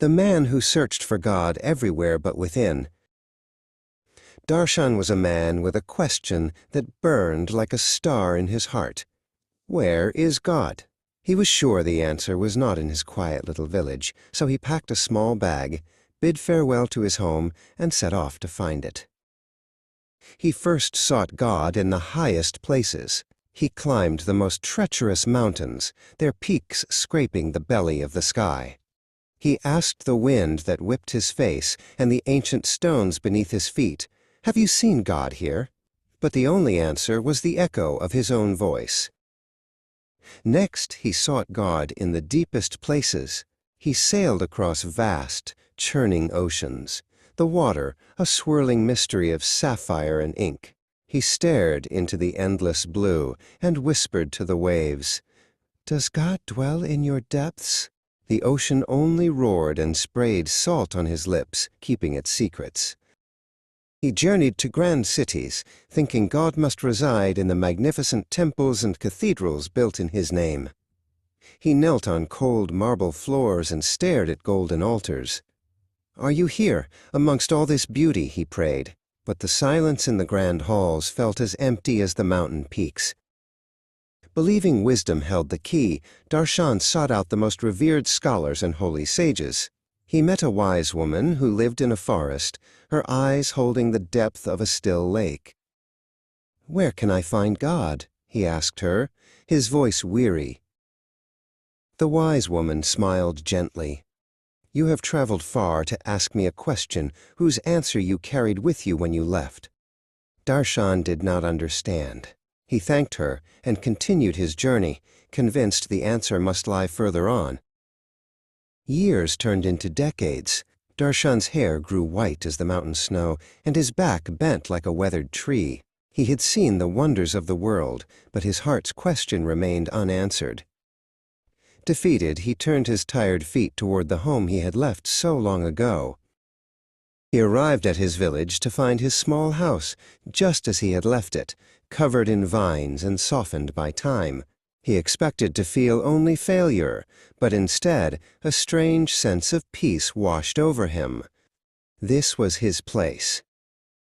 The man who searched for God everywhere but within. Darshan was a man with a question that burned like a star in his heart. Where is God? He was sure the answer was not in his quiet little village, so he packed a small bag, bid farewell to his home, and set off to find it. He first sought God in the highest places. He climbed the most treacherous mountains, their peaks scraping the belly of the sky. He asked the wind that whipped his face and the ancient stones beneath his feet, "Have you seen God here?" But the only answer was the echo of his own voice. Next, he sought God in the deepest places. He sailed across vast, churning oceans, the water a swirling mystery of sapphire and ink. He stared into the endless blue and whispered to the waves, "Does God dwell in your depths?" The ocean only roared and sprayed salt on his lips, keeping its secrets. He journeyed to grand cities, thinking God must reside in the magnificent temples and cathedrals built in his name. He knelt on cold marble floors and stared at golden altars. "Are you here, amongst all this beauty?" he prayed, but the silence in the grand halls felt as empty as the mountain peaks. Believing wisdom held the key, Darshan sought out the most revered scholars and holy sages. He met a wise woman who lived in a forest, her eyes holding the depth of a still lake. "Where can I find God?" he asked her, his voice weary. The wise woman smiled gently. "You have traveled far to ask me a question whose answer you carried with you when you left." Darshan did not understand. He thanked her and continued his journey, convinced the answer must lie further on. Years turned into decades. Darshan's hair grew white as the mountain snow, and his back bent like a weathered tree. He had seen the wonders of the world, but his heart's question remained unanswered. Defeated, he turned his tired feet toward the home he had left so long ago. He arrived at his village to find his small house just as he had left it, covered in vines and softened by time. He expected to feel only failure, but instead a strange sense of peace washed over him. This was his place.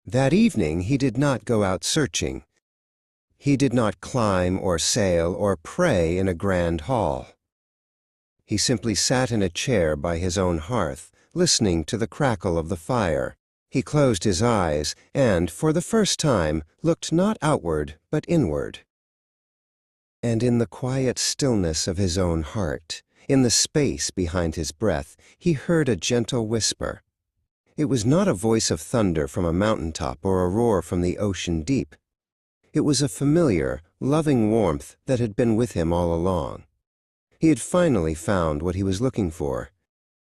That evening he did not go out searching. He did not climb or sail or pray in a grand hall. He simply sat in a chair by his own hearth, listening to the crackle of the fire. He closed his eyes and, for the first time, looked not outward but inward. And in the quiet stillness of his own heart, in the space behind his breath, he heard a gentle whisper. It was not a voice of thunder from a mountaintop or a roar from the ocean deep. It was a familiar, loving warmth that had been with him all along. He had finally found what he was looking for,